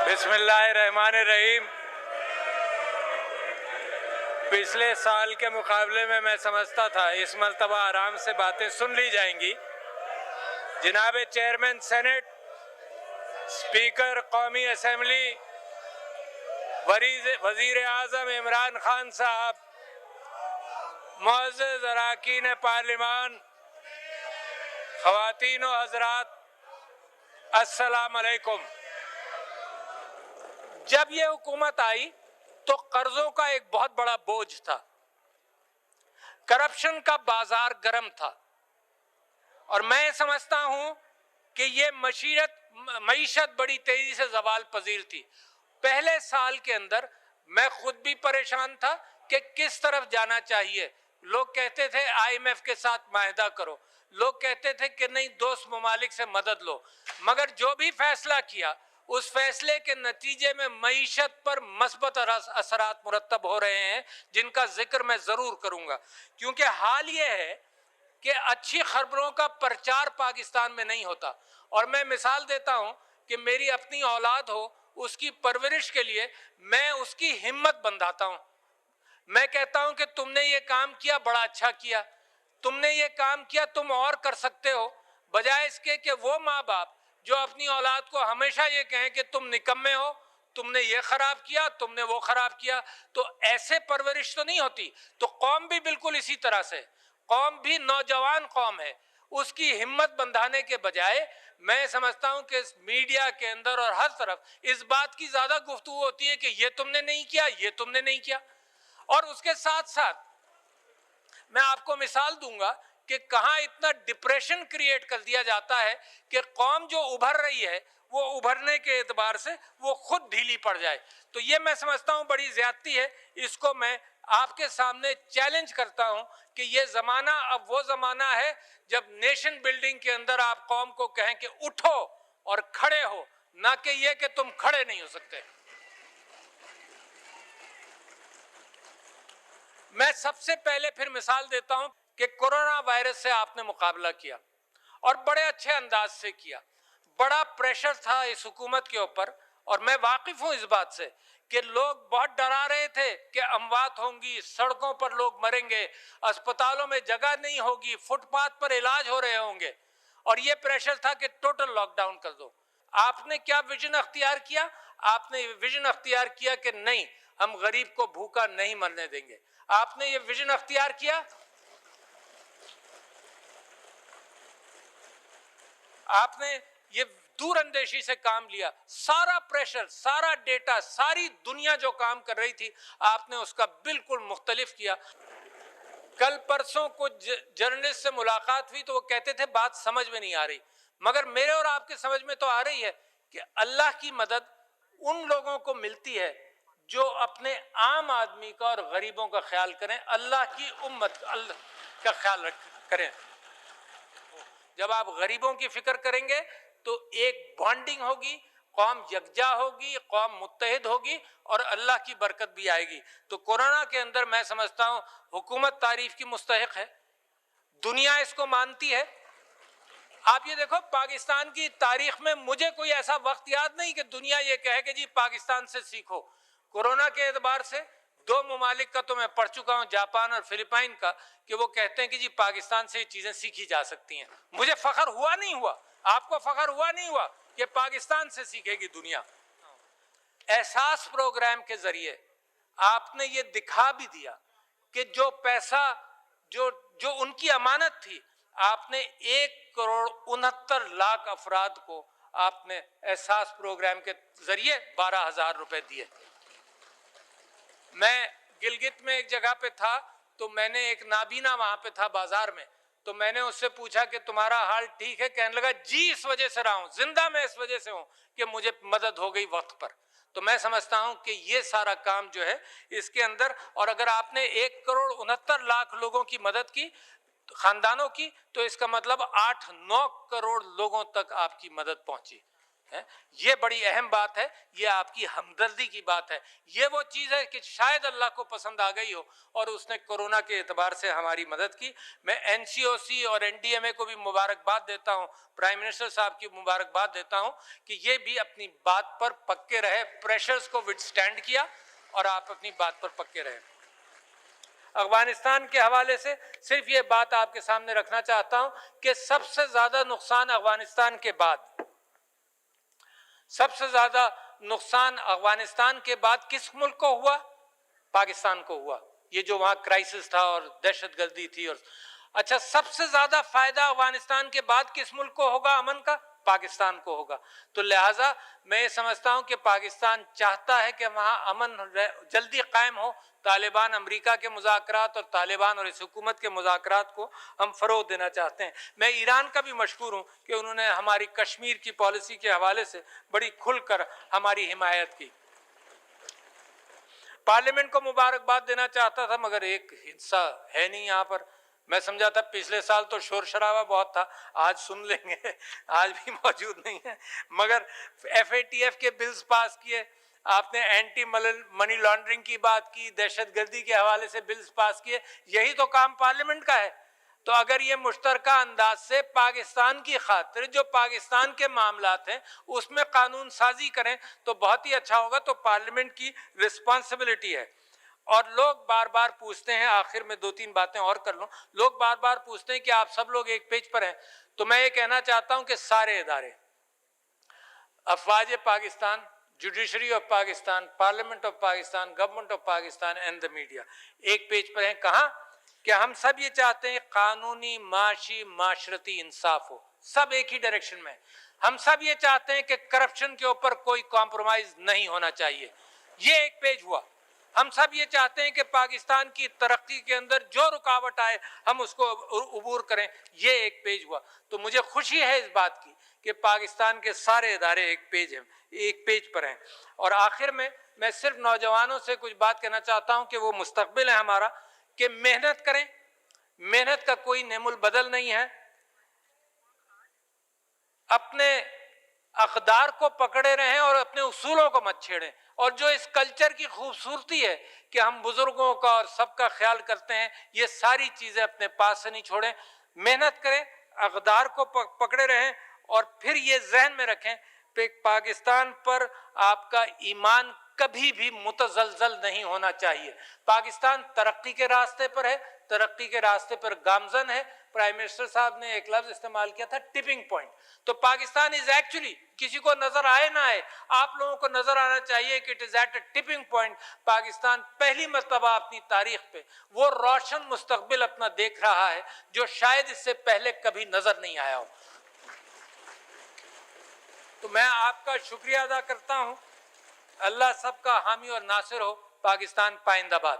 बिस्मिल्लाहिर्रहमानिर्रहीम। पिछले साल के मुकाबले में मैं समझता था इस मरतबा आराम से बातें सुन ली जाएंगी। जनाब चेयरमैन सेनेट, स्पीकर कौमी असम्बली, वजीर आज़म इमरान खान साहब, मुअज़्ज़ज़ अरकान पार्लिमान, ख़वातीन व हज़रात, अस्सलाम अलैकुम। जब ये हुकूमत आई तो कर्जों का एक बहुत बड़ा बोझ था, करप्शन का बाजार गर्म था, और मैं समझता हूं कि ये मईशत बड़ी तेजी से ज़वाल पजीर थी। पहले साल के अंदर मैं खुद भी परेशान था कि किस तरफ जाना चाहिए। लोग कहते थे IMF के साथ माहिदा करो, लोग कहते थे कि नहीं दोस्त ममालिक से मदद लो, मगर जो भी फैसला किया उस फैसले के नतीजे में मईशत पर मस्बत असरात मुरतब हो रहे हैं, जिनका जिक्र मैं ज़रूर करूँगा। क्योंकि हाल ये है कि अच्छी खबरों का प्रचार पाकिस्तान में नहीं होता। और मैं मिसाल देता हूँ कि मेरी अपनी औलाद हो, उसकी परवरिश के लिए मैं उसकी हिम्मत बंधाता हूँ। मैं कहता हूँ कि तुमने ये काम किया, बड़ा अच्छा किया, तुमने ये काम किया, तुम और कर सकते हो, बजाय इसके कि वो माँ बाप जो अपनी औलाद को हमेशा ये कहें कि तुम निकम्मे हो, तुमने ये खराब किया, तुमने वो खराब किया। तो ऐसे परवरिश तो नहीं होती। तो कौम भी बिल्कुल इसी तरह से, कौम भी नौजवान कौम है, उसकी हिम्मत बंधाने के बजाय मैं समझता हूं कि मीडिया के अंदर और हर तरफ इस बात की ज्यादा गुफ्तगू होती है कि ये तुमने नहीं किया, ये तुमने नहीं किया। और उसके साथ साथ मैं आपको मिसाल दूंगा कि कहां इतना डिप्रेशन क्रिएट कर दिया जाता है कि कौम जो उभर रही है वो उभरने के एतबार से वो खुद ढीली पड़ जाए। तो ये मैं समझता हूं बड़ी ज्यादती है। इसको मैं आपके सामने चैलेंज करता हूं कि ये ज़माना अब वो ज़माना है जब नेशन बिल्डिंग के अंदर आप कौम को कहें कि उठो और खड़े हो, ना कि ये कि तुम खड़े नहीं हो सकते। मैं सबसे पहले फिर मिसाल देता हूं कि कोरोना वायरस से आपने मुकाबला किया और बड़े अच्छे अंदाज से किया। बड़ा प्रेशर था इस हुकूमत के ऊपर, और मैं वाकिफ हूं इस बात से कि लोग बहुत डरा रहे थे कि अमवात होंगी, सड़कों पर लोग मरेंगे, अस्पतालों में जगह नहीं होगी, फुटपाथ पर इलाज हो रहे होंगे, और ये प्रेशर था कि टोटल लॉकडाउन कर दो। आपने क्या विजन अख्तियार किया? आपने विजन अख्तियार किया कि नहीं, हम गरीब को भूखा नहीं मरने देंगे। आपने ये विजन अख्तियार किया। आपने ये दूरअंदेशी से काम लिया। सारा प्रेशर, सारा डेटा, सारी दुनिया जो काम कर रही थी, आपने उसका बिल्कुल मुख्तलिफ किया। कल परसों को जर्नलिस्ट से मुलाकात हुई तो वो कहते थे बात समझ में नहीं आ रही, मगर मेरे और आपके समझ में तो आ रही है कि अल्लाह की मदद उन लोगों को मिलती है जो अपने आम आदमी का और गरीबों का ख्याल करें, अल्लाह की उम्मत का ख्याल करें। जब आप गरीबों की फिक्र करेंगे तो एक बॉन्डिंग होगी, कौम यकजा होगी, कौम मुत्तहिद होगी और अल्लाह की बरकत भी आएगी। तो कोरोना के अंदर मैं समझता हूँ हुकूमत तारीफ की मुस्तहिक है, दुनिया इसको मानती है। आप ये देखो, पाकिस्तान की तारीख में मुझे कोई ऐसा वक्त याद नहीं कि दुनिया ये कहे कि जी पाकिस्तान से सीखो। कोरोना के एतबार से दो ममालिक का तो मैं पढ़ चुका हूँ, जापान और फिलिपाइन का, कि वो कहते हैं कि जी पाकिस्तान से ये चीज़ें सीखी जा सकती हैं। मुझे फ़ख्र हुआ नहीं हुआ, आपको फ़ख्र हुआ नहीं हुआ कि पाकिस्तान से सीखेगी दुनिया। एहसास प्रोग्राम के ज़रिए आपने ये दिखा भी दिया कि जो पैसा जो उनकी अमानत थी, आपने 1,69,00,000 अफराद को आपने एहसास प्रोग्राम के ज़रिए 12,000 रुपए दिए। मैं गिलगित में एक जगह पे था तो मैंने एक नाबीना वहां पे था बाजार में, तो मैंने उससे पूछा कि तुम्हारा हाल ठीक है? कहने लगा जी इस वजह से रहा हूं, जिंदा मैं इस वजह से हूं कि मुझे मदद हो गई वक्त पर। तो मैं समझता हूं कि ये सारा काम जो है इसके अंदर, और अगर आपने 1,69,00,000 लोगों की मदद की, खानदानों की, तो इसका मतलब 8-9 करोड़ लोगों तक आपकी मदद पहुंची। یہ بڑی اہم بات ہے، یہ آپ کی ہمدردی کی بات ہے، یہ وہ چیز ہے کہ شاید اللہ کو پسند آ گئی ہو اور اس نے کورونا کے اعتبار سے ہماری مدد کی۔ میں این سی او سی اور این ڈی ایم اے کو بھی مبارکباد دیتا ہوں، پرائم منسٹر صاحب کی مبارکباد دیتا ہوں کہ یہ بھی اپنی بات پر پکے رہے، پریشرز کو وڈسٹینڈ کیا اور آپ اپنی بات پر پکے رہے۔ افغانستان کے حوالے سے صرف یہ بات آپ کے سامنے رکھنا چاہتا ہوں کہ سب سے زیادہ نقصان افغانستان کے بعد کے بعد کس ملک کو ہوا؟ پاکستان کو ہوا، یہ جو وہاں کرائسس تھا اور دہشت گردی تھی۔ اور اچھا، سب سے زیادہ فائدہ افغانستان کے بعد کس ملک کو ہوگا امن کا؟ پاکستان کو ہوگا۔ تو لہٰذا میں یہ سمجھتا ہوں کہ پاکستان چاہتا ہے کہ وہاں امن جلدی قائم ہو۔ طالبان امریکہ کے مذاکرات اور طالبان اور اس حکومت کے مذاکرات کو ہم فروغ دینا چاہتے ہیں۔ میں ایران کا بھی مشکور ہوں کہ انہوں نے ہماری کشمیر کی پالیسی کے حوالے سے بڑی کھل کر ہماری حمایت کی۔ پارلیمنٹ کو مبارکباد دینا چاہتا تھا مگر ایک حصہ ہے نہیں یہاں پر۔ میں سمجھا تھا پچھلے سال تو شور شرابہ بہت تھا، آج سن لیں گے، آج بھی موجود نہیں ہے۔ مگر ایف اے ٹی ایف کے بلز پاس کیے، آپ نے اینٹی منی لانڈرنگ کی بات کی، دہشت گردی کے حوالے سے بلز پاس کیے، یہی تو کام پارلیمنٹ کا ہے۔ تو اگر یہ مشترکہ انداز سے پاکستان کی خاطر جو پاکستان کے معاملات ہیں اس میں قانون سازی کریں تو بہت ہی اچھا ہوگا۔ تو پارلیمنٹ کی رسپانسبلٹی ہے۔ اور لوگ بار بار پوچھتے ہیں، آخر میں دو تین باتیں اور کر لوں، لوگ بار بار پوچھتے ہیں کہ آپ سب لوگ ایک پیج پر ہیں۔ تو میں یہ کہنا چاہتا ہوں کہ سارے ادارے، افواج Pakistan, judiciary of Pakistan, parliament of Pakistan, government of Pakistan and the media ایک پیج پر ہیں۔ کہاں؟ کہ ہم سب یہ چاہتے ہیں قانونی، معاشی، معاشرتی انصاف ہو، سب ایک ہی ڈائریکشن میں۔ ہم سب یہ چاہتے ہیں کہ کرپشن کے اوپر کوئی کمپرومائز نہیں ہونا چاہیے، یہ ایک پیج ہوا۔ ہم سب یہ چاہتے ہیں کہ پاکستان کی ترقی کے اندر جو رکاوٹ آئے ہم اس کو عبور کریں، یہ ایک پیج ہوا۔ تو مجھے خوشی ہے اس بات کی کہ پاکستان کے سارے ادارے ایک پیج پر ہیں۔ اور آخر میں صرف نوجوانوں سے کچھ بات کہنا چاہتا ہوں کہ وہ مستقبل ہے ہمارا، کہ محنت کریں، محنت کا کوئی نعم البدل نہیں ہے۔ اپنے اقدار کو پکڑے رہیں اور اپنے اصولوں کو مت چھیڑیں۔ اور جو اس کلچر کی خوبصورتی ہے کہ ہم بزرگوں کا اور سب کا خیال کرتے ہیں، یہ ساری چیزیں اپنے پاس سے نہیں چھوڑیں۔ محنت کریں، اقدار کو پکڑے رہیں، اور پھر یہ ذہن میں رکھیں کہ پاکستان پر آپ کا ایمان کبھی بھی متزلزل نہیں ہونا چاہیے۔ پاکستان ترقی کے راستے پر ہے، ترقی کے راستے پر گامزن ہے۔ پرائم منسٹر صاحب نے ایک لفظ استعمال کیا تھا، ٹپنگ پوائنٹ۔ تو پاکستان از ایکچولی، کسی کو نظر آئے نہ آئے، آپ لوگوں کو نظر آنا چاہیے کہ it is at a tipping point. Pakistan پہلی مرتبہ اپنی تاریخ پہ وہ روشن مستقبل اپنا دیکھ رہا ہے جو شاید اس سے پہلے کبھی نظر نہیں آیا ہو۔ تو میں آپ کا شکریہ ادا کرتا ہوں۔ اللہ سب کا حامی اور ناصر ہو۔ پاکستان پائندہ باد۔